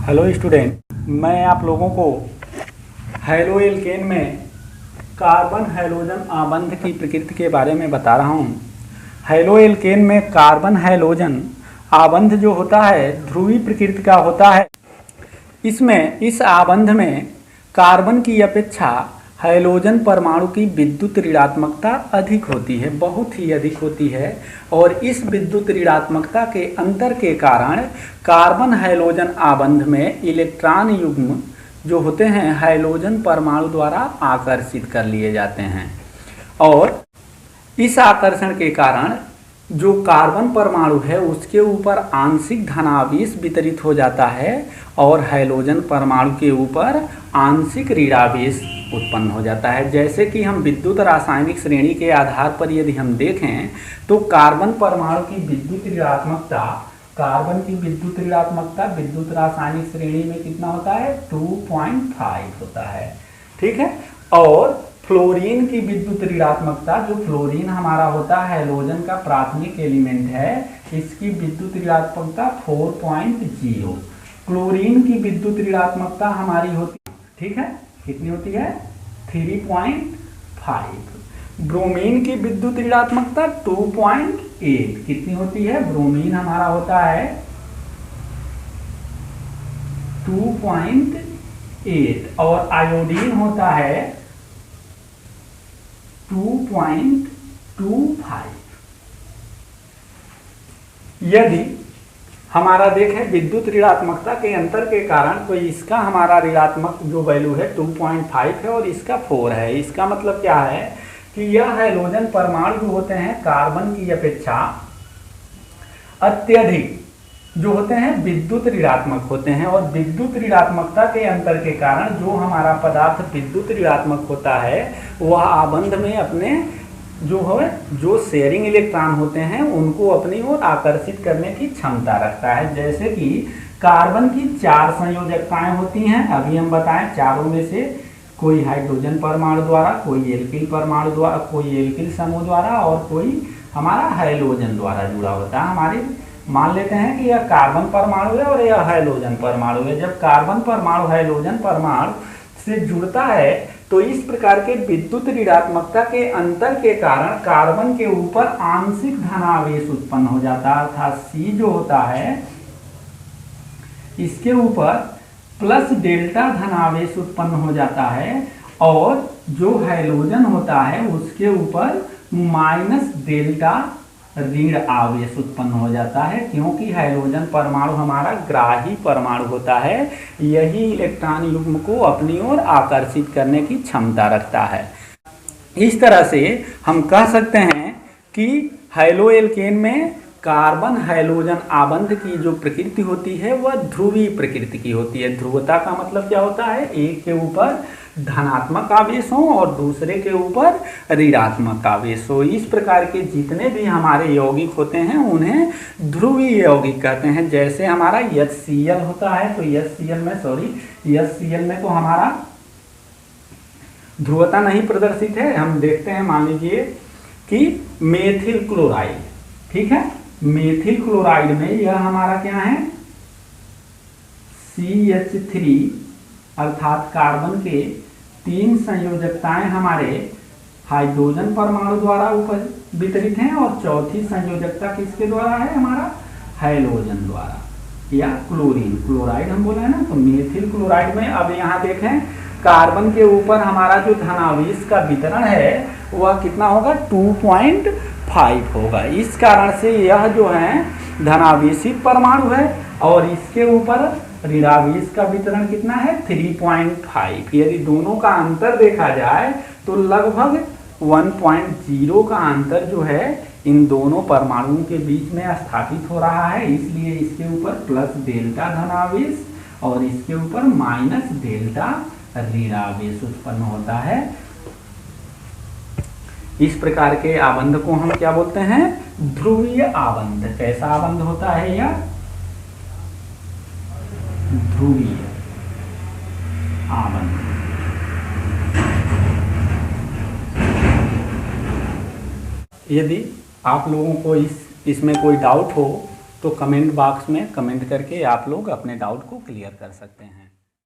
Hello student, मैं आप लोगों को हैलो एल्केन में कार्बन हैलोजन आबंध की प्रकृति के बारे में बता रहा हूँ। हैलो एल्केन में कार्बन हैलोजन आबंध जो होता है ध्रुवीय प्रकृति का होता है। इस आबंध में कार्बन की अपेक्षा हैलोजन परमाणु की विद्युत ऋणात्मकता अधिक होती है, बहुत ही अधिक होती है। और इस विद्युत ऋणात्मकता के अंतर के कारण कार्बन हैलोजन आबंध में इलेक्ट्रॉन युग्म जो होते हैं हैलोजन परमाणु द्वारा आकर्षित कर लिए जाते हैं। और इस आकर्षण के कारण जो कार्बन परमाणु है उसके ऊपर आंशिक धनावेश वितरित हो जाता है और हैलोजन परमाणु के ऊपर आंशिक ऋणावेश उत्पन्न हो जाता है। जैसे कि हम विद्युत रासायनिक श्रेणी के आधार पर यदि हम देखें तो कार्बन परमाणु की विद्युत ऋणात्मकता, कार्बन की विद्युत ऋणात्मकता विद्युत रासायनिक श्रेणी में कितना होता है 2.5 होता है, ठीक है। और फ्लोरीन की विद्युत ऋणात्मकता, जो फ्लोरीन हमारा होता है हैलोजन का प्राथमिक एलिमेंट है, इसकी विद्युत ऋणात्मकता 4.0। क्लोरीन की विद्युत ऋणात्मकता हमारी होती है, ठीक है, कितनी होती है 3.5। ब्रोमीन की विद्युत ऋणात्मकता 2.8 कितनी होती है, ब्रोमीन हमारा होता है 2.8 और आयोडीन होता है 2.25। यदि हमारा देखें विद्युत ऋणात्मकता के अंतर के कारण तो इसका हमारा ऋणात्मक जो वैल्यू है 2.5 है और इसका 4 है। इसका मतलब क्या है कि यह हैलोजन परमाणु जो होते हैं कार्बन की अपेक्षा अत्यधिक जो होते हैं विद्युत ऋणात्मक होते हैं। और विद्युत ऋणात्मकता के अंतर के कारण जो हमारा पदार्थ विद्युत ऋणात्मक होता है वह आबंध में अपने जो शेयरिंग इलेक्ट्रॉन होते हैं उनको अपनी ओर आकर्षित करने की क्षमता रखता है। जैसे कि कार्बन की 4 संयोजकताएं होती हैं, अभी हम बताएं चारों में से कोई हाइड्रोजन परमाणु द्वारा, कोई एल्किल परमाणु द्वारा, कोई एल्किल समूह द्वारा और कोई हमारा हैलोजन द्वारा जुड़ा होता है। हमारे मान लेते हैं कि यह कार्बन परमाणु है और यह हैलोजन परमाणु है। जब कार्बन परमाणु हैलोजन परमाणु से जुड़ता है तो इस प्रकार के विद्युत ऋणात्मकता के अंतर के कारण कार्बन के ऊपर आंशिक धनावेश उत्पन्न हो जाता है, अर्थात C जो होता है इसके ऊपर प्लस डेल्टा धनावेश उत्पन्न हो जाता है और जो हैलोजन होता है उसके ऊपर माइनस डेल्टा ऋण आवेश उत्पन्न हो जाता है, क्योंकि हैलोजन परमाणु हमारा ग्राही परमाणु होता है। यही इलेक्ट्रॉन युग्म को अपनी ओर आकर्षित करने की क्षमता रखता है। इस तरह से हम कह सकते हैं कि हैलो एल्केन में कार्बन हैलोजन आबंध की जो प्रकृति होती है वह ध्रुवीय प्रकृति की होती है। ध्रुवता का मतलब क्या होता है, एक के ऊपर धनात्मक आवेश हो और दूसरे के ऊपर ऋणात्मक आवेश हो। इस प्रकार के जितने भी हमारे यौगिक होते हैं उन्हें ध्रुवीय यौगिक कहते हैं। जैसे हमारा HCl होता है तो HCl में तो हमारा ध्रुवता नहीं प्रदर्शित है। हम देखते हैं, मान लीजिए कि मेथिल क्लोराइड, ठीक है, मेथिल क्लोराइड में यह हमारा क्या है CH3 अर्थात कार्बन के 3 संयोजकताएं हमारे हाइड्रोजन परमाणु द्वारा वितरित हैं और चौथी संयोजकता किसके द्वारा है, हमारा हैलोजन द्वारा या क्लोरीन क्लोराइड हम बोले हैं ना। तो मेथिल क्लोराइड में अब यहाँ देखें कार्बन के ऊपर हमारा जो धनावेश का वितरण है वह कितना होगा 2.5 होगा। इस कारण से यह जो है धनावेशित परमाणु है और इसके ऊपर ऋणावेश का वितरण कितना है 3.5। यदि दोनों का अंतर देखा जाए तो लगभग 1.0 का अंतर जो है इन दोनों परमाणुओं के बीच में स्थापित हो रहा है। इसलिए इसके ऊपर प्लस डेल्टा धनावेश और इसके ऊपर माइनस डेल्टा ऋणावेश उत्पन्न होता है। इस प्रकार के आबंध को हम क्या बोलते हैं, ध्रुवीय आबंध। कैसा आबंध होता है यह, ध्रुवीय आबंध। यदि आप लोगों को इसमें कोई डाउट हो तो कमेंट बॉक्स में कमेंट करके आप लोग अपने डाउट को क्लियर कर सकते हैं।